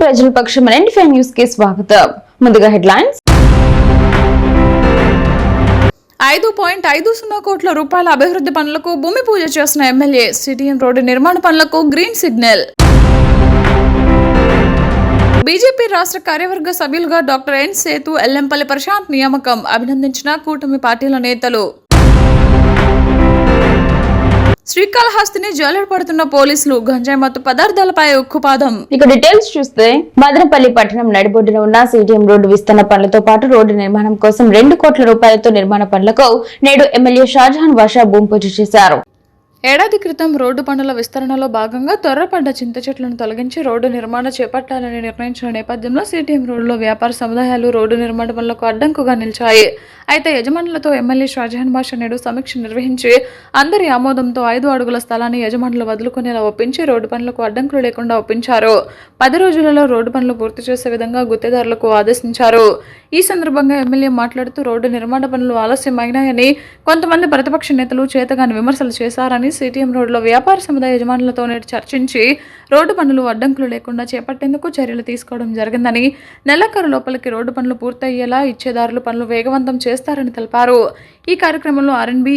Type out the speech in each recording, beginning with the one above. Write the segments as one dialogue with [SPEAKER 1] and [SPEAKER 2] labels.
[SPEAKER 1] ప్రజల పక్షం NT5 news కి స్వాగతం. ముందుగా హెడ్లైన్స్.
[SPEAKER 2] 5.50 కోట్ల రూపాయల అభివృద్ధి పనులకు భూమి పూజ చేసిన ఎమ్మెల్యే. సిటిఎం రోడ్డు నిర్మాణ పనులకు గ్రీన్ సిగ్నల్. బీజేపీ రాష్ట్ర కార్యవర్గ సభ్యులుగా డాక్టర్ ఎన్ సేతు, ఎల్లంపల్లి ప్రశాంత్ నియామకం. అభినందించిన కూటమి పార్టీల నేతలు. శ్రీకాళహస్తిని జైలు పడుతున్న పోలీసులు. గంజాయి మత్తు పదార్థాలపై ఉక్కుపాదం.
[SPEAKER 1] ఇక డీటెయిల్స్ చూస్తే మదనపల్లి పట్టణం నడిబొడ్డున ఉన్న సిటిఎం రోడ్డు విస్తరణ పనులతో పాటు రోడ్డు నిర్మాణం కోసం 2 కోట్ల రూపాయలతో నిర్మాణ పనులకు నేడు ఎమ్మెల్యే షాజహాన్ బాషా భూమి పూజ చేశారు.
[SPEAKER 2] ఏడాది క్రితం రోడ్డు పనుల విస్తరణలో భాగంగా త్వరపడ్డ చింత చెట్లను తొలగించి రోడ్డు నిర్మాణం చేపట్టాలని నిర్ణయించిన నేపథ్యంలో సిటిఎం రోడ్డులో వ్యాపార సముదాయాలు రోడ్డు నిర్మాణ పనులకు అడ్డంకుగా నిలిచాయి. అయితే యజమానులతో ఎమ్మెల్యే షాజహాన్ బాషా నేడు సమీక్ష నిర్వహించి అందరి ఆమోదంతో 5 అడుగుల స్థలాన్ని యజమానులు వదులుకునేలా ఒప్పించి రోడ్డు పనులకు అడ్డంకులు లేకుండా ఒప్పించారు. 10 రోజులలో రోడ్డు పనులు పూర్తి చేసే విధంగా గుత్తేదారులకు ఆదేశించారు. ఈ సందర్భంగా ఎమ్మెల్యే మాట్లాడుతూ రోడ్డు నిర్మాణ పనులు ఆలస్యమైనాయని, కొంతమంది ప్రతిపక్ష నేతలు చేతగాని విమర్శలు చేశారని, సిటిఎం రోడ్లో వ్యాపార సముదాయ యజమానులతో నేడు చర్చించి రోడ్డు పనులు అడ్డంకులు లేకుండా చేపట్టేందుకు చర్యలు తీసుకోవడం జరిగిందని, నెలకొర లోపలికి రోడ్డు పనులు పూర్తయ్యేలా ఇచ్చేదారులు పనులు వేగవంతం చేస్తారని తెలిపారు. ఈ కార్యక్రమంలో RNB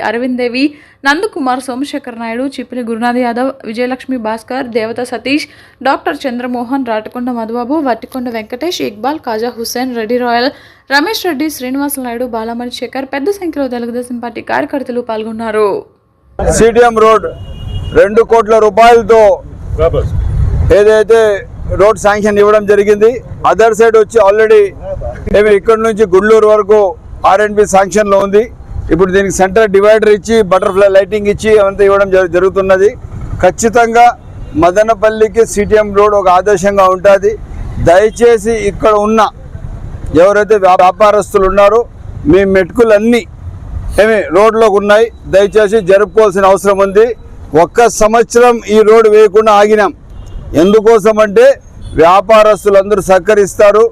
[SPEAKER 2] అరవింద్ దేవి, నందకుమార్, సోమశేఖర్ నాయుడు, చిప్పిలి గురునాథ్ యాదవ్, విజయలక్ష్మి భాస్కర్, దేవత సతీష్, డాక్టర్ చంద్రమోహన్, రాటకొండ మధుబాబు, వట్టికొండ వెంకటేష్, ఇక్బాల్, కాజా హుస్సేన్, రెడ్డి రాయల్, రమేష్ రెడ్డి, శ్రీనివాస నాయుడు, బాలమణి శేఖర్, పెద్ద సంఖ్యలో తెలుగుదేశం పార్టీ కార్యకర్తలు పాల్గొన్నారు.
[SPEAKER 3] సిటిఎం రోడ్ 2 కోట్ల రూపాయలతో ఏదైతే రోడ్ శాంక్షన్ ఇవ్వడం జరిగింది. అదర్ సైడ్ వచ్చి ఆల్రెడీ ఇక్కడ నుంచి గుండ్లూరు వరకు RNB శాంక్షన్లో ఉంది. ఇప్పుడు దీనికి సెంటర్ డివైడర్ ఇచ్చి బటర్ఫ్లై లైటింగ్ ఇచ్చి అవంతా ఇవ్వడం జరుగుతున్నది. ఖచ్చితంగా మదనపల్లికి సిటిఎం రోడ్ ఒక ఆదర్శంగా ఉంటుంది. దయచేసి ఇక్కడ ఉన్న ఎవరైతే వ్యాపారస్తులు ఉన్నారో మీ మెట్టుకులన్నీ రోడ్లోకి ఉన్నాయి, దయచేసి జరుపుకోవాల్సిన అవసరం ఉంది. 1 సంవత్సరం ఈ రోడ్ వేయకుండా ఆగినాం. ఎందుకోసం అంటే వ్యాపారస్తులందరూ సహకరిస్తారు.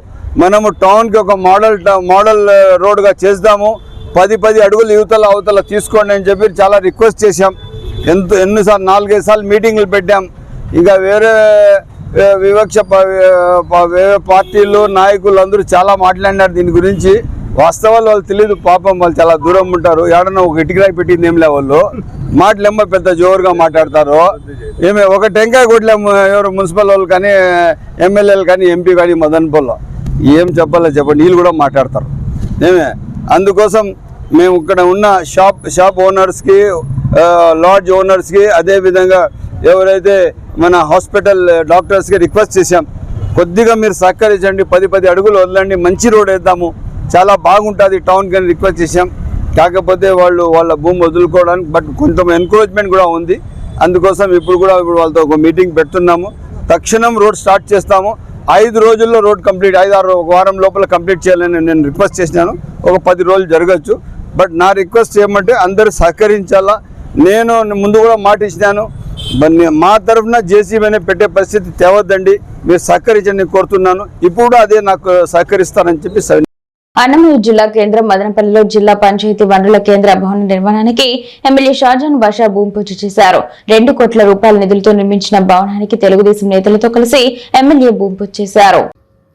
[SPEAKER 3] మనము టౌన్కి ఒక మోడల్ రోడ్గా చేద్దాము, 10 అడుగులు యువతల అవతల తీసుకోండి అని చెప్పి చాలా రిక్వెస్ట్ చేశాం. ఎన్నిసార్లు 4-5 సార్లు మీటింగ్లు పెట్టాం. ఇంకా వేరే వివక్ష పార్టీలు నాయకులు అందరూ చాలా మాట్లాడినారు దీని గురించి. వాస్తవాలు వాళ్ళు తెలియదు, పాపం వాళ్ళు చాలా దూరం ఉంటారు. ఏడన్నా ఒక ఇటుకరాయి పెట్టింది ఏమిలే, వాళ్ళు మాటలేమో పెద్ద జోరుగా మాట్లాడతారు. ఒక టెంకాయ కొట్టలేము ఎవరు మున్సిపల్ వాళ్ళు కానీ, ఎమ్మెల్యేలు కానీ, MP కానీ మదనపల్లిలో ఏం చెప్పాలో చెప్పండి, వీళ్ళు కూడా మాట్లాడతారు. అందుకోసం మేము ఇక్కడ ఉన్న షాప్ ఓనర్స్కి, లాడ్జ్ ఓనర్స్కి, అదేవిధంగా ఎవరైతే మన హాస్పిటల్ డాక్టర్స్కి రిక్వెస్ట్ చేశాం, కొద్దిగా మీరు సహకరించండి, 10 అడుగులు వదలండి, మంచి రోడ్ వేద్దాము, చాలా బాగుంటుంది టౌన్ కానీ రిక్వెస్ట్ చేశాం. కాకపోతే వాళ్ళ భూమి వదులుకోవడానికి బట్ కొంత ఎంకరేజ్మెంట్ కూడా ఉంది. అందుకోసం ఇప్పుడు వాళ్ళతో ఒక మీటింగ్ పెడుతున్నాము. తక్షణం రోడ్ స్టార్ట్ చేస్తాము. 5 రోజుల్లో రోడ్ కంప్లీట్, 5-6 వారం లోపల కంప్లీట్ చేయాలని నేను రిక్వెస్ట్ చేసినాను. ఒక 10 రోజులు జరగచ్చు. బట్ నా రిక్వెస్ట్ ఏమంటే అందరూ సహకరించాలా. నేను ముందు కూడా మాట ఇచ్చినాను, మా తరఫున JCB అనే పెట్టే పరిస్థితి తేవద్దండి, మీరు సహకరించండి కోరుతున్నాను. ఇప్పుడు అదే నాకు సహకరిస్తానని చెప్పి.
[SPEAKER 1] అన్నమయ్య జిల్లా కేంద్రం మదనపల్లిలో జిల్లా పంచాయతీ వనరుల కేంద్ర భవన నిర్మాణానికి ఎమ్మెల్యే షాజహాన్ బాషా భూమి పూజ చేశారు. 2 కోట్ల రూపాయల నిధులతో నిర్మించిన భవనానికి తెలుగుదేశం నేతలతో కలిసి ఎమ్మెల్యే భూమి పూజ చేశారు.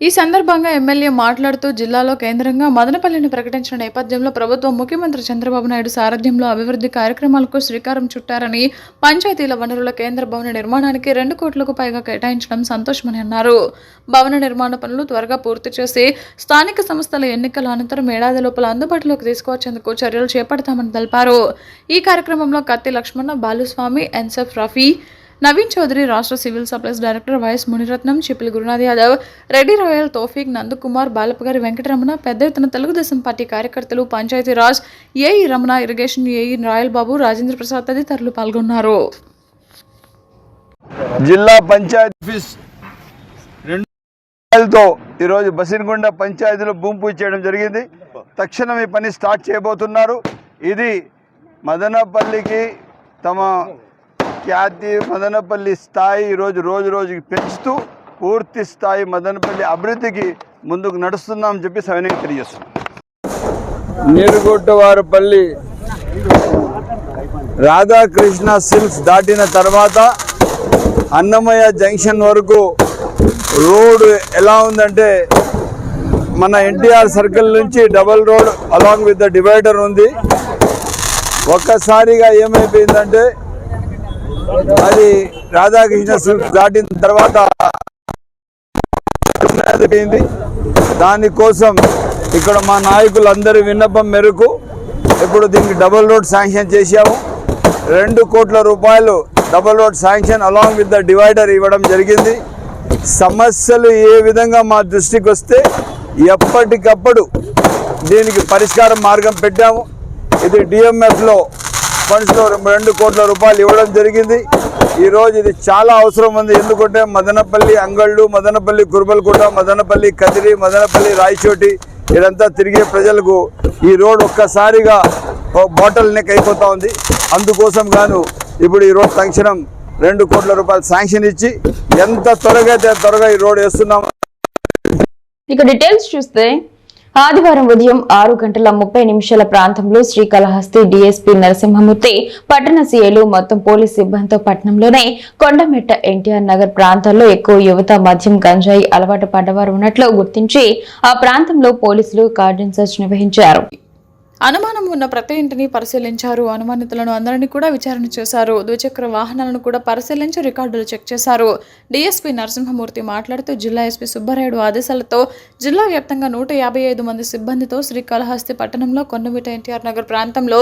[SPEAKER 2] ఈ సందర్భంగా ఎమ్మెల్యే మాట్లాడుతూ జిల్లాలో కేంద్రంగా మదనపల్లిని ప్రకటించిన నేపథ్యంలో ప్రభుత్వం ముఖ్యమంత్రి చంద్రబాబు నాయుడు సారథ్యంలో అభివృద్ధి కార్యక్రమాలకు శ్రీకారం చుట్టారని, పంచాయతీల వనరుల కేంద్ర భవన నిర్మాణానికి 2 కోట్లకు పైగా కేటాయించడం సంతోషమని అన్నారు. భవన నిర్మాణ పనులు త్వరగా పూర్తి చేసి స్థానిక సంస్థల ఎన్నికల అనంతరం ఏడాది లోపల అందుబాటులోకి తీసుకువచ్చేందుకు చర్యలు చేపడతామని తెలిపారు. ఈ కార్యక్రమంలో కత్తి లక్ష్మణ, బాలుస్వామి, NSF రఫీ, నవీన్ చౌదరి, రాష్ట్ర civil supplies director YS Muniratnam, Chippili Gurunath Yadav, Reddy Rayal, Taufiq, Nandakumar, Balapagari Venkataramana, పెద్ద ఎత్తున తెలుగుదేశం పార్టీ కార్యకర్తలు, Panchayati Raj AE Ramana, irrigation AE Rayal Babu, Rajendra Prasad తదితరులు పాల్గొన్నారు.
[SPEAKER 3] జిల్లా పంచాయతీ ఆఫీస్ 2 ఈరోజు బసినగుండ పంచాయతీలో భూమి పూజ చేయడం జరిగింది. తక్షణం ఈ పని స్టార్ట్ చేయబోతున్నారు. ఇది మదనపల్లికి తమ ఖ్యాతి, మదనపల్లి స్థాయి రోజు రోజుకి పెంచుతూ పూర్తి స్థాయి మదనపల్లి అభివృద్ధికి ముందుకు నడుస్తున్నామని చెప్పి సవినయంగా తెలియజేస్తున్నాం. నీరుగొట్టవారిపల్లి రాధాకృష్ణ సిల్క్స్ దాటిన తర్వాత అన్నమయ్య జంక్షన్ వరకు రోడ్ ఎలా ఉందంటే మన ఎన్టీఆర్ సర్కిల్ నుంచి double road along with the divider ఉంది. ఒక్కసారిగా ఏమైపోయిందంటే అది రాధాకృష్ణ సిల్క్ దాటిన తర్వాత పోయింది. దానికోసం ఇక్కడ మా నాయకులందరి విన్నపం మేరకు ఇప్పుడు దీనికి డబల్ రోడ్ శాంక్షన్ చేశాము. 2 కోట్ల రూపాయలు double road sanction along with the divider ఇవ్వడం జరిగింది. సమస్యలు ఏ విధంగా మా దృష్టికి వస్తే ఎప్పటికప్పుడు దీనికి పరిష్కార మార్గం పెట్టాము. ఇది డిఎంఎఫ్లో ఫండ్స్లో 2 కోట్ల రూపాయలు ఇవ్వడం జరిగింది. ఈరోజు ఇది చాలా అవసరం ఉంది. ఎందుకంటే మదనపల్లి అంగళ్ళు, మదనపల్లి కుర్బల్కోట, మదనపల్లి కదిరి, మదనపల్లి రాయచోటి ఇదంతా తిరిగే ప్రజలకు ఈ రోడ్ ఒక్కసారిగా బాటిల్ నెక్ అయిపోతా ఉంది. అందుకోసం గాను ఇప్పుడు ఈ రోడ్ తక్షణం 2 కోట్ల రూపాయలు శాంక్షన్ ఇచ్చి ఎంత త్వరగా అయితే త్వరగా ఈ రోడ్ వేస్తున్నాము.
[SPEAKER 1] ఇక డీటెయిల్స్ చూస్తే ఆదివారం ఉదయం 6:30 ప్రాంతంలో శ్రీకాళహస్తి డీఎస్పీ నరసింహమూర్తి, పట్టణ సీఐలు మొత్తం పోలీస్ సిబ్బందితో పట్టణంలోనే కొండమెట్ట, ఎన్టీఆర్ నగర్ ప్రాంతాల్లో ఎక్కువ యువత మద్యం, గంజాయి అలవాటు పడ్డవారు ఉన్నట్లు గుర్తించి ఆ ప్రాంతంలో పోలీసులు కార్డన్ సెర్చ్ నిర్వహించారు.
[SPEAKER 2] అనుమానం ఉన్న ప్రతి ఇంటిని పరిశీలించారు. అనుమానితులను అందరినీ కూడా విచారణ చేశారు. ద్విచక్ర వాహనాలను కూడా పరిశీలించి రికార్డులు చెక్ చేశారు. డీఎస్పీ నరసింహమూర్తి మాట్లాడుతూ జిల్లా ఎస్పీ సుబ్బారాయుడు ఆదేశాలతో జిల్లా వ్యాప్తంగా 155 మంది సిబ్బందితో శ్రీకాళహస్తి పట్టణంలో కొండమిట, ఎన్టీఆర్ నగర్ ప్రాంతంలో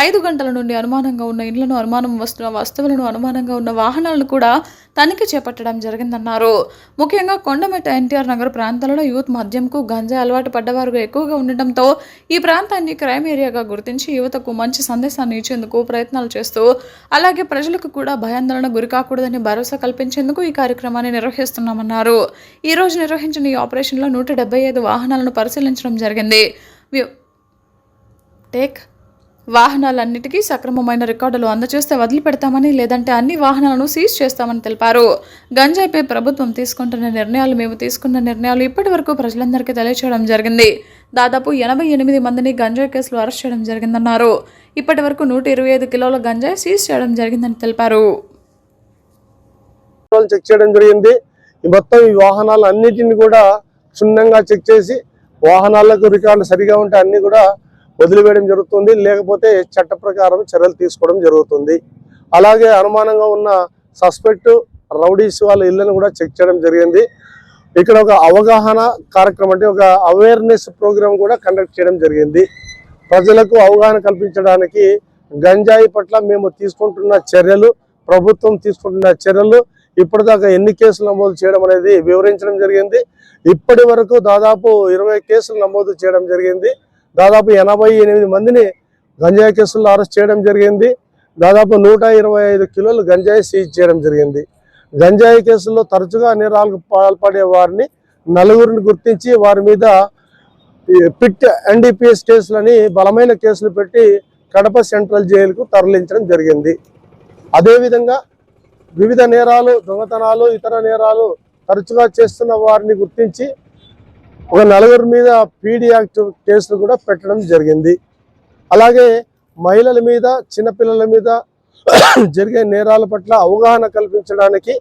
[SPEAKER 2] 5 గంటల నుండి అనుమానంగా ఉన్న ఇండ్లను, అనుమానం వస్తున్న వస్తువులను, అనుమానంగా ఉన్న వాహనాలను కూడా తనిఖీ చేపట్టడం జరిగిందన్నారు. ముఖ్యంగా కొండమిట, ఎన్టీఆర్ నగర్ ప్రాంతాలలో యూత్ మద్యంకు, గంజాయి అలవాటు పడ్డవారు ఎక్కువగా ఉండటంతో ఈ ప్రాంతాన్ని క్రైమ్ ఏరియాగా గుర్తించి యువతకు మంచి సందేశాన్ని ఇచ్చేందుకు ప్రయత్నాలు చేస్తూ అలాగే ప్రజలకు కూడా భయాందోళన గురికాకూడదని భరోసా కల్పించేందుకు ఈ కార్యక్రమాన్ని నిర్వహిస్తున్నామన్నారు. ఈ రోజు నిర్వహించిన ఈ ఆపరేషన్లో 175 వాహనాలను పరిశీలించడం జరిగింది. వాహనాలన్నిటికీ సక్రమమైన రికార్డులు అందజేస్తే వదిలిపెడతామని, లేదంటే అన్ని వాహనాలను సీజ్ చేస్తామని తెలిపారు. గంజాయిపై ప్రభుత్వం తీసుకుంటున్న నిర్ణయాలు, మేము తీసుకున్న నిర్ణయాలు ఇప్పటి వరకు ప్రజలందరికీ తెలియచేయడం జరిగింది. దాదాపు 88 మందిని గంజాయి కేసులు అరెస్ట్ చేయడం జరిగిందన్నారు. ఇప్పటి వరకు 125 కిలోల గంజాయి సీజ్ చేయడం జరిగిందని తెలిపారు.
[SPEAKER 4] చెక్ చేయడం జరిగింది. మొత్తం ఈ వాహనాలు అన్నిటిని కూడా క్షుణ్ణంగా చెక్ చేసి వాహనాలకు రికార్డు సరిగా ఉంటే అన్ని కూడా వదిలివేయడం జరుగుతుంది. లేకపోతే చట్ట ప్రకారం చర్యలు తీసుకోవడం జరుగుతుంది. అలాగే అనుమానంగా ఉన్న సస్పెక్ట్ రౌడీస్ వాళ్ళ ఇళ్లను కూడా చెక్ చేయడం జరిగింది. ఇక్కడ ఒక అవగాహన కార్యక్రమం, అంటే ఒక అవేర్నెస్ ప్రోగ్రామ్ కూడా కండక్ట్ చేయడం జరిగింది. ప్రజలకు అవగాహన కల్పించడానికి గంజాయి పట్ల మేము తీసుకుంటున్న చర్యలు, ప్రభుత్వం తీసుకుంటున్న చర్యలు, ఇప్పటిదాకా ఎన్ని కేసులు నమోదు చేయడం అనేది వివరించడం జరిగింది. ఇప్పటి వరకు దాదాపు 20 కేసులు నమోదు చేయడం జరిగింది. దాదాపు 88 మందిని గంజాయి కేసుల్లో అరెస్ట్ చేయడం జరిగింది. దాదాపు 125 కిలోలు గంజాయి సీజ్ చేయడం జరిగింది. గంజాయి కేసుల్లో తరచుగా నేరాలకు పాల్పడే వారిని 4గురిని గుర్తించి వారి మీద పిట్ ఎన్డీపీఎస్ కేసులని బలమైన కేసులు పెట్టి కడప సెంట్రల్ జైలుకు తరలించడం జరిగింది. అదేవిధంగా వివిధ నేరాలు, దొంగతనాలు, ఇతర నేరాలు తరచుగా చేస్తున్న వారిని గుర్తించి ఒక 4 మీద పీడీ యాక్ట్ కేసులు కూడా పెట్టడం జరిగింది. అలాగే మహిళల మీద, చిన్నపిల్లల మీద జరిగే నేరాల పట్ల అవగాహన కల్పించడానికి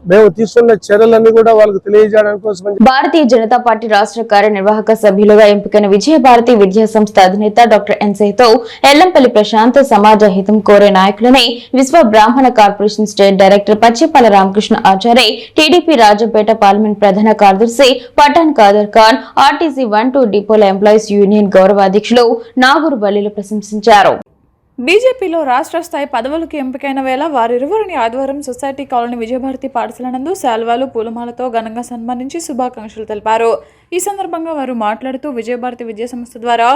[SPEAKER 4] మేము తీసుకున్న చర్యలన్నీ కూడా వాళ్ళకి తెలియజేయడానికి కోసం
[SPEAKER 1] భారతీయ జనతా పార్టీ రాష్ట్ర కార్యనిర్వాహక సభ్యులుగా ఎంపికైన విజయభారతి విద్యా సంస్థ అధినేత డాక్టర్ ఎన్సేతో ఎల్లంపల్లి ప్రశాంత్ సమాజ హితం కోరే నాయకులని Vishwa Brahmana corporation state director Pachipala Ramakrishna Acharya, TDP Rajampet parliament ప్రధాన కార్యదర్శి పఠాన్ కాదర్ ఖాన్, ఆర్టీసీ 1-2 డిపోల ఎంప్లాయీస్ యూనియన్ గౌరవ అధ్యక్షులు నాగూరు బల్లిలు ప్రశంసించారు.
[SPEAKER 2] బీజేపీలో రాష్ట్ర స్థాయి పదవులకు ఎంపికైన వేళ వారిరువురిని ఆదివారం సొసైటీ కాలనీ విజయభారతి పాఠశాల నందు శాల్వాలు, పూలమాలతో ఘనంగా సన్మానించి శుభాకాంక్షలు తెలిపారు. ఈ సందర్భంగా వారు మాట్లాడుతూ విజయభారతి విద్యా సంస్థ ద్వారా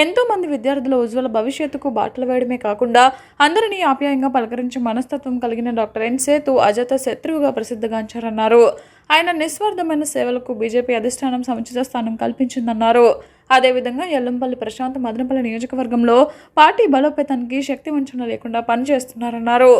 [SPEAKER 2] ఎంతో మంది విద్యార్థుల ఉజ్వల భవిష్యత్తుకు బాటలు వేయడమే కాకుండా అందరినీ ఆప్యాయంగా పలకరించే మనస్తత్వం కలిగిన డాక్టర్ ఎన్ సేతు అజాత శత్రువుగా ప్రసిద్ధిగాంచారన్నారు. ఆయన నిస్వార్థమైన సేవలకు బీజేపీ అధిష్టానం సముచిత స్థానం కల్పించిందన్నారు. అదేవిధంగా ఎల్లంపల్లి ప్రశాంత్ మదనపల్లి నియోజకవర్గంలో పార్టీ బలోపేతానికి శక్తి వంచన లేకుండా పనిచేస్తున్నారన్నారు.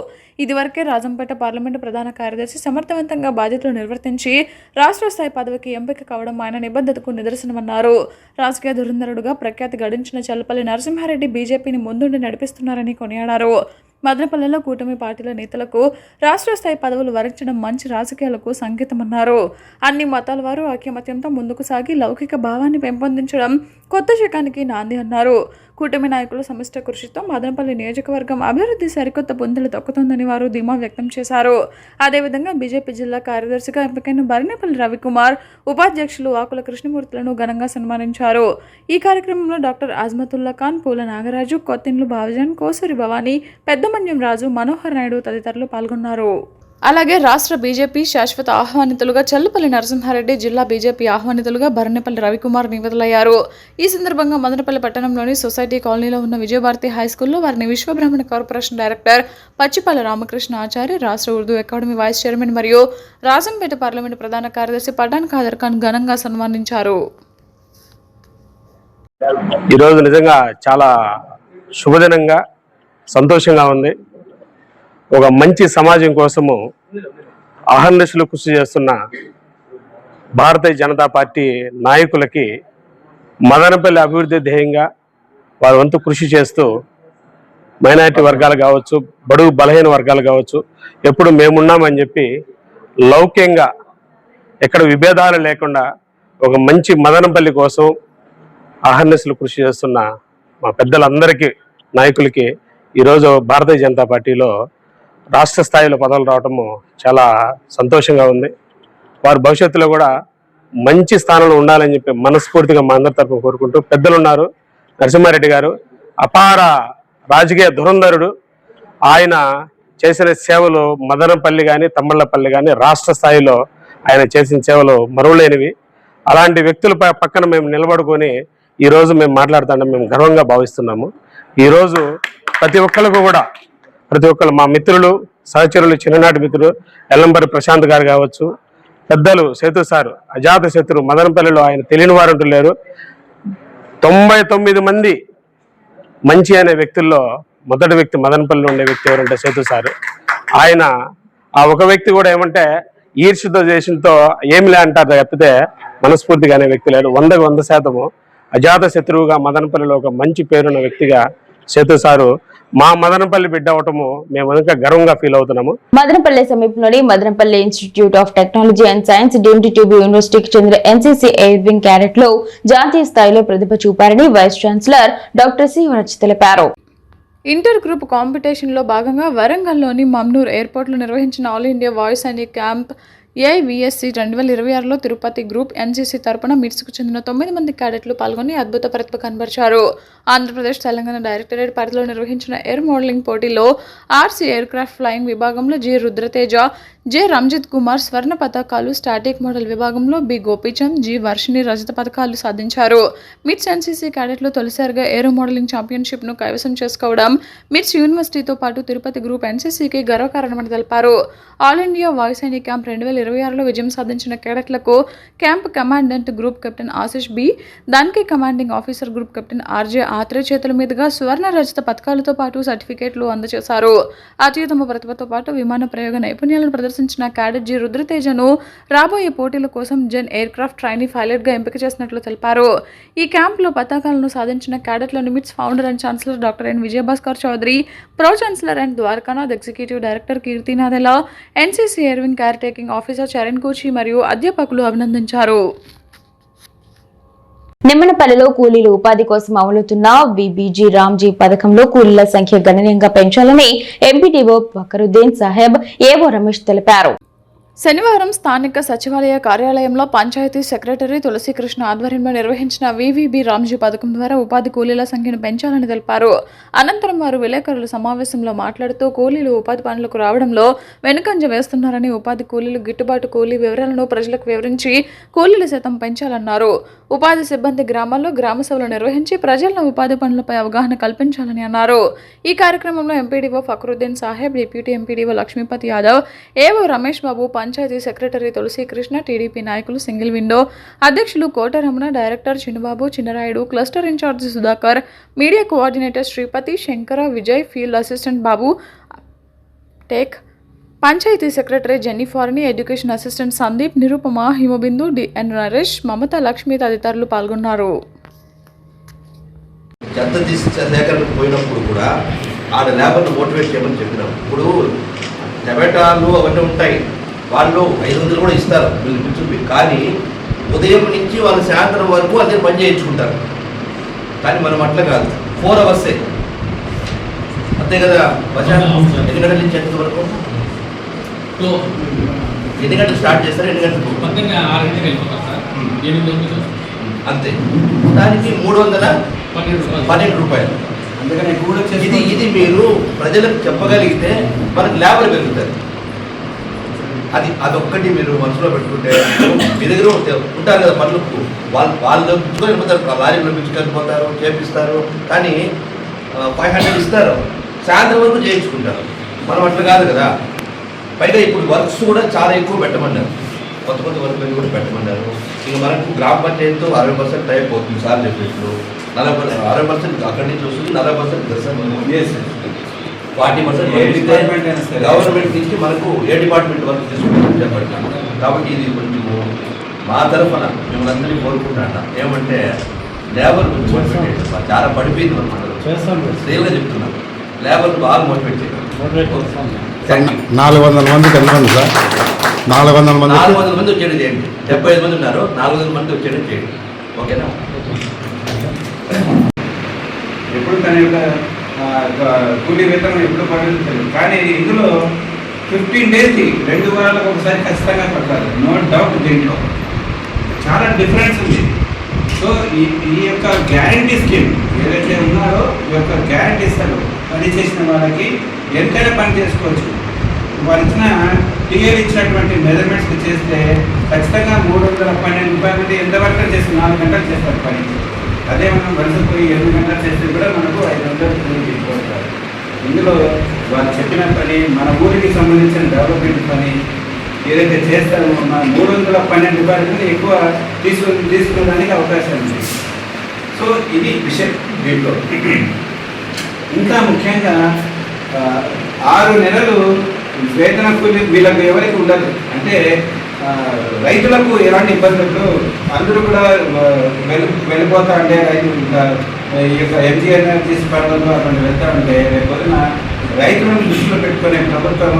[SPEAKER 2] ఇదివరకే రాజంపేట పార్లమెంటు ప్రధాన కార్యదర్శి సమర్థవంతంగా బాధ్యతలు నిర్వర్తించి రాష్ట్ర స్థాయి పదవికి ఎంపిక కావడం ఆయన నిబద్ధతకు నిదర్శనమన్నారు. రాజకీయ దురంధరుడుగా ప్రఖ్యాతి గడించిన చల్లపల్లి నరసింహారెడ్డి బీజేపీని ముందుండి నడిపిస్తున్నారని కొనియాడారు. మదనపల్లెలో కూటమి పార్టీల నేతలకు రాష్ట్ర స్థాయి పదవులు వరించడం మంచి రాజకీయాలకు సంకేతమన్నారు. అన్ని మతాల వారు ఐకమత్యంతో ముందుకు సాగి లౌకిక భావాన్ని పెంపొందించడం కొత్త శకానికి నాంది అన్నారు. కూటమి నాయకుల సమిష్ట కృషితో మదనపల్లి నియోజకవర్గం అభివృద్ధి సరికొత్త పుంతలు తొక్కుతుందని వారు ధీమా వ్యక్తం చేశారు. అదేవిధంగా బీజేపీ జిల్లా కార్యదర్శిగా ఎంపికైన బరినేపల్లి రవికుమార్, ఉపాధ్యక్షులు ఆకుల కృష్ణమూర్తులను ఘనంగా సన్మానించారు. ఈ కార్యక్రమంలో డాక్టర్ అజ్మతుల్లా ఖాన్, పూల నాగరాజు, కొత్తిండ్లు భావజన్, కోసూరి భవానీ, పెద్దమన్యం రాజు, మనోహర్ నాయుడు తదితరులు పాల్గొన్నారు. అలాగే రాష్ట్ర బీజేపీ శాశ్వత ఆహ్వానితులుగా చల్లుపల్లి నరసింహారెడ్డి, జిల్లా బీజేపీ ఆహ్వానితులుగా బరినేపల్లి రవికుమార్ నియమితులయ్యారు. ఈ సందర్భంగా మదనపల్లి పట్టణంలోని సొసైటీ కాలనీలో ఉన్న విజయభారతి హైస్కూల్లో వారిని విశ్వబ్రాహ్మణ కార్పొరేషన్ డైరెక్టర్ పచ్చిపల్లి రామకృష్ణ ఆచారి, రాష్ట్ర ఉర్దూ అకాడమీ వైస్ చైర్మన్ మరియు రాజంపేట పార్లమెంటు ప్రధాన కార్యదర్శి పఠాన్ ఖాదర్ ఖాన్ ఘనంగా సన్మానించారు.
[SPEAKER 5] ఈరోజు నిజంగా చాలా శుభదినంగా సంతోషంగా ఉంది. ఒక మంచి సమాజం కోసము అహర్నిశలు కృషి చేస్తున్న భారతీయ జనతా పార్టీ నాయకులకి మదనపల్లి అభివృద్ధి ధ్యేయంగా వారి వంతు కృషి చేస్తూ మైనారిటీ వర్గాలు కావచ్చు, బడుగు బలహీన వర్గాలు కావచ్చు, ఎప్పుడు మేమున్నామని చెప్పి లౌక్యంగా ఎక్కడ విభేదాలు లేకుండా ఒక మంచి మదనపల్లి కోసం అహర్నిశలు కృషి చేస్తున్న మా పెద్దలందరికీ నాయకులకి ఈరోజు భారతీయ జనతా పార్టీలో రాష్ట్ర స్థాయిలో పదవులు రావటము చాలా సంతోషంగా ఉంది. వారు భవిష్యత్తులో కూడా మంచి స్థానంలో ఉండాలని చెప్పి మనస్ఫూర్తిగా మా అందరి తరఫున కోరుకుంటూ, పెద్దలు ఉన్నారు నరసింహారెడ్డి గారు, అపార రాజకీయ ధురంధరుడు. ఆయన చేసిన సేవలు మదనపల్లి కానీ తమ్మళ్ళపల్లి కానీ రాష్ట్ర స్థాయిలో ఆయన చేసిన సేవలు మరువలేనివి. అలాంటి వ్యక్తుల పక్కన మేము నిలబడుకొని ఈరోజు మేము మాట్లాడుతుంటే మేము గర్వంగా భావిస్తున్నాము. ఈరోజు ప్రతి ఒక్కరు మా మిత్రులు, సహచరులు, చిన్ననాటి మిత్రులు ఎల్లంబరి ప్రశాంత్ గారు కావచ్చు, పెద్దలు సేతు సారు, అజాత శత్రు, మదనపల్లిలో ఆయన తెలియని వారు అంటూ లేరు. 99 మంది మంచి అనే వ్యక్తుల్లో మొదటి వ్యక్తి మదనపల్లిలో ఉండే వ్యక్తి ఎవరంటే సేతు సారు. ఆయన ఆ ఒక వ్యక్తి కూడా ఏమంటే ఈర్ష్యతో చేసినతో ఏమిలే అంటారు తప్పితే మనస్ఫూర్తిగా అనే వ్యక్తి లేడు. 100% అజాత శత్రువుగా మదనపల్లిలో ఒక మంచి పేరున్న వ్యక్తిగా సేతు సారు మా మదనపల్లి బిడ్డ అవటము మేము ఇంకా గర్వంగా ఫీల్ అవుతున్నాము.
[SPEAKER 1] మదనపల్లి సమీపంలోని Madanapalle institute of technology and science deemed to be యూనివర్సిటీకి చెందిన ఎన్సీసీ ఎయిర్ వింగ్ క్యాడెట్ లో జాతీయ స్థాయిలో ప్రతిభ చూపారని vice chancellor doctor C Vanaj తెలిపారు.
[SPEAKER 2] ఇంటర్ గ్రూప్ కాంపిటీషన్లో భాగంగా వరంగల్లోని మమ్నూర్ ఎయిర్పోర్ట్లో నిర్వహించిన all India voice and camp AIVSC 2026లో తిరుపతి గ్రూప్ ఎన్సీసీ తరపున మిట్స్కు చెందిన 9 మంది క్యాడెట్లు పాల్గొని అద్భుత ప్రతిభ కనబరిచారు. ఆంధ్రప్రదేశ్, తెలంగాణ డైరెక్టరేట్ పరిధిలో నిర్వహించిన ఎయిర్ మోడలింగ్ పోటీలో ఆర్సీ ఎయిర్ క్రాఫ్ట్ ఫ్లయింగ్ విభాగంలో జి రుద్రతేజ, జె రంజిత్ కుమార్ స్వర్ణ పతకాలు, స్టాటిక్ మోడల్ విభాగంలో బి గోపీచంద్, జి వర్షిని రజత పతకాలు సాధించారు. మిట్స్ ఎన్సీసీ క్యాడెట్లు తొలిసారిగా ఏరో మోడలింగ్ ఛాంపియన్షిప్ను కైవసం చేసుకోవడం మిట్స్ యూనివర్సిటీతో పాటు తిరుపతి గ్రూప్ ఎన్సీసీకి గర్వకారణమని తెలిపారు. All India voice and camp 2026లో విజయం సాధించిన కేడెట్లకు camp commandant group captain Ashish B, దానికి commanding officer group captain RJ Athre చేతుల మీదుగా సువర్ణ రజత పతకాలతో పాటు సర్టిఫికేట్లు అందజేశారు. అత్యుత్తమ ప్రతిభతో పాటు విమాన ప్రయోగ నైపుణ్యాలను ప్రదర్శించిన క్యాడెట్ జి రుద్రతేజను రాబోయే పోటీల కోసం జెన్ ఎయిర్ క్రాఫ్ట్ ట్రైనీ పైలట్ గా ఎంపిక చేసినట్లు తెలిపారు. ఈ క్యాంపులో పతాకాలను సాధించిన క్యాడెట్లను MITS founder and chancellor doctor N Vijayabhaskar Chowdary, pro chancellor and Dwarakanath executive director Keerthi Nadella, NCC air wing care taking officer Charan Kuchi మరియు అధ్యాపకులు అభినందించారు.
[SPEAKER 1] నిమ్మనపల్లిలో కూలీలు ఉపాధి కోసం అమలుతున్న విబీజీ రామ్జీ పథకంలో కూలీల సంఖ్య గణనీయంగా పెంచాలని ఎంపీడీఓ ఫకరుద్దీన్ సాహెబ్, ఏవో రమేష్ తెలిపారు.
[SPEAKER 2] శనివారం స్థానిక సచివాలయ కార్యాలయంలో పంచాయతీ సెక్రటరీ తులసీకృష్ణ ఆధ్వర్యంలో నిర్వహించిన వివిబి రామ్జీ పథకం ద్వారా ఉపాధి కూలీల సంఖ్యను పెంచాలని తెలిపారు. అనంతరం వారు విలేకరుల సమావేశంలో మాట్లాడుతూ కూలీలు ఉపాధి పనులకు రావడంలో వెనుకంజ వేస్తున్నారని, ఉపాధి కూలీలు గిట్టుబాటు కూలీ వివరాలను ప్రజలకు వివరించి కూలీల శాతం పెంచాలన్నారు. ఉపాధి సిబ్బంది గ్రామాల్లో గ్రామ సభలు నిర్వహించి ప్రజలను ఉపాధి పనులపై అవగాహన కల్పించాలని అన్నారు. ఈ కార్యక్రమంలో MPDO Fakruddin Saheb, deputy MPDO Lakshmipathi Yadav, AO Ramesh Babu, panchayat secretary Tulasikrishna, TDP నాయకులు సింగిల్ విండో అధ్యక్షులు Kotaramana, director Chinnababu, Chinnarayudu, cluster in charge Sudhakar, media coordinator Sripathi, Shankara, Vijay, field assistant Babu టేక్, పంచాయతీ సెక్రటరీ జెన్నిఫార్ని, education assistant Sandeep, Nirupama, Himabindu, DN Naresh, Mamatha, Lakshmi తదితరులు పాల్గొన్నారు.
[SPEAKER 6] చెత్త సేకరణకు పోయినప్పుడు కూడా ఆడ లేబర్ను మోటివేట్ చేయమని చెప్పినాం. ఇప్పుడు టమాటాలు అవన్నీ ఉంటాయి, వాళ్ళు 500 కూడా ఇస్తారు వీళ్ళు పిచ్చుపి, కానీ ఉదయం నుంచి వాళ్ళు సాయంత్రం వరకు అదే పని చేయించుకుంటారు. కానీ మనం అట్లా కాదు, 4 hours అంతే కదా. ఎన్ని గంటల నుంచి ఎంత వరకు, ఎన్ని గంటలు స్టార్ట్ చేస్తారు, ఎన్ని గంటలకు అంతే. దానికి 312 రూపాయలు. ఇది మీరు ప్రజలకు చెప్పగలిగితే మనకు లేబర్ పెరుగుతుంది. అదొక్కటి మీరు మనసులో పెట్టుకుంటే, మీ దగ్గర ఉంటారు కదా పనులకు, వాళ్ళు పిచ్చుకొని వెళ్ళిపోతారు, లారీలో పిచ్చుకొని పోతారు, చేపిస్తారు, కానీ 500 ఇస్తారు, సాయంత్రం వరకు చేయించుకుంటారు. మనం అట్లా కాదు కదా. పైగా ఇప్పుడు వర్క్స్ కూడా చాలా ఎక్కువ పెట్టమన్నారు, కొత్త వర్క్ కూడా పెట్టమన్నారు. ఇక మనకు గ్రామ పంచాయతీతో 60% టైప్ అవుతుంది సార్ చెప్పినట్లు. 60% అక్కడి నుంచి వస్తుంది, 40% 40% గవర్నమెంట్ నుంచి మనకు ఏ డిపార్ట్మెంట్ వరకు తీసుకుంటామని చెప్పట్లేదు. కాబట్టి ఇది కొంచెం మా తరఫున మిమ్మల్ని అందరినీ కోరుకుంటాను, ఏమంటే లేబర్ కొంచెం మోటివేట్ చేయాలి. చాలా పడిపోయింది మన మండలం, సేల్గా చెప్తున్నాను, లేబర్ బాగా మోటివేట్ చేయాలి.
[SPEAKER 7] 400 మందికి ఎంతమంది సార్? 400
[SPEAKER 6] మంది వచ్చేది చేయండి. 75 మంది ఉన్నారు, 400 మంది వచ్చేది చేయండి. ఓకేనా?
[SPEAKER 8] ఎప్పుడు తన యొక్క కూలీ వేతనం ఎప్పుడు పడుతుంది, కానీ ఇందులో 15 days 2 వారాలకు ఒకసారి ఖచ్చితంగా పడతారు. నో డౌట్, దీంట్లో చాలా డిఫరెన్స్ ఉంది. సో ఈ యొక్క గ్యారంటీ స్కీమ్ ఏదైతే ఉన్నారో, ఈ యొక్క గ్యారంటీ ఇస్తారు, పని చేసిన వాళ్ళకి ఎంతైనా పని చేసుకోవచ్చు. వాళ్ళు ఇచ్చిన టీఏలు ఇచ్చినటువంటి మెజర్మెంట్స్ చేస్తే ఖచ్చితంగా 312 రూపాయల నుండి ఎంతవరకు చేస్తే 4 గంటలు చేస్తారు పని. అదే మనం వలసపోయి 8 గంటలు చేస్తే కూడా మనకు 500 తీసుకొస్తారు. ఇందులో వాళ్ళు చెప్పిన పని, మన ఊరికి సంబంధించిన డెవలప్మెంట్ పని ఏదైతే చేస్తారో, మన 312 రూపాయల నుండి ఎక్కువ తీసుకోవడానికి అవకాశం ఉంది. సో ఇది విషయం. దీంట్లో ఇంకా ముఖ్యంగా 6 నెలలు వేతన కూలి వీళ్ళకి ఎవరికి ఉండదు. అంటే రైతులకు ఎలాంటి ఇబ్బందులు, అందరూ కూడా వెళ్ళిపోతా అంటే రైతు ఈ యొక్క ఎంజీ ఎనర్జీస్ పనులలో అటువంటి వెళ్తా ఉంటే రేపొద్దున రైతులను దృష్టిలో పెట్టుకునే ప్రభుత్వం,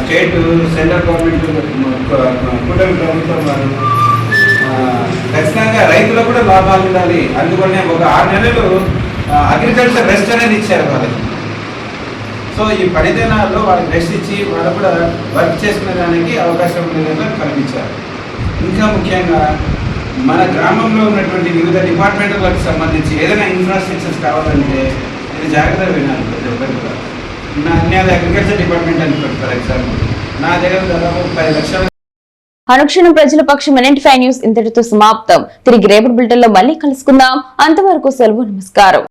[SPEAKER 8] స్టేట్ సెంట్రల్ గవర్నమెంట్, కూటమి ప్రభుత్వం వారు ఖచ్చితంగా రైతులకు కూడా లాభాలు ఉండాలి. అందుకనే ఒక 6 నెలలు అగ్రికల్చర్ రెస్ట్ అనేది ఇచ్చారు వాళ్ళకి. సో ఈ 10 దినాల్లో వాళ్ళకి రెస్ట్ ఇచ్చి వాళ్ళు కూడా వర్క్ చేసుకునే దానికి అవకాశం ఉండేలా కల్పించారు. ఇంకా ముఖ్యంగా మన గ్రామంలో ఉన్నటువంటి వివిధ డిపార్ట్మెంట్లకు సంబంధించి ఏదైనా ఇన్ఫ్రాస్ట్రక్చర్స్ కావాలంటే ఇది జాగ్రత్తగా వినాలి ప్రతి ఒక్కరు కూడా. నాది అగ్రికల్చర్ డిపార్ట్మెంట్ అని ఫర్ ఎగ్జాంపుల్, నా దగ్గర దాదాపు 10 లక్షల.
[SPEAKER 1] అనుక్షణం ప్రజల పక్షం NNT5 న్యూస్ ఇంతటితో సమాప్తం. తిరిగి రేపటి బులెటిన్లో మళ్ళీ కలుసుకుందాం. అంతవరకు సెలవు, నమస్కారం.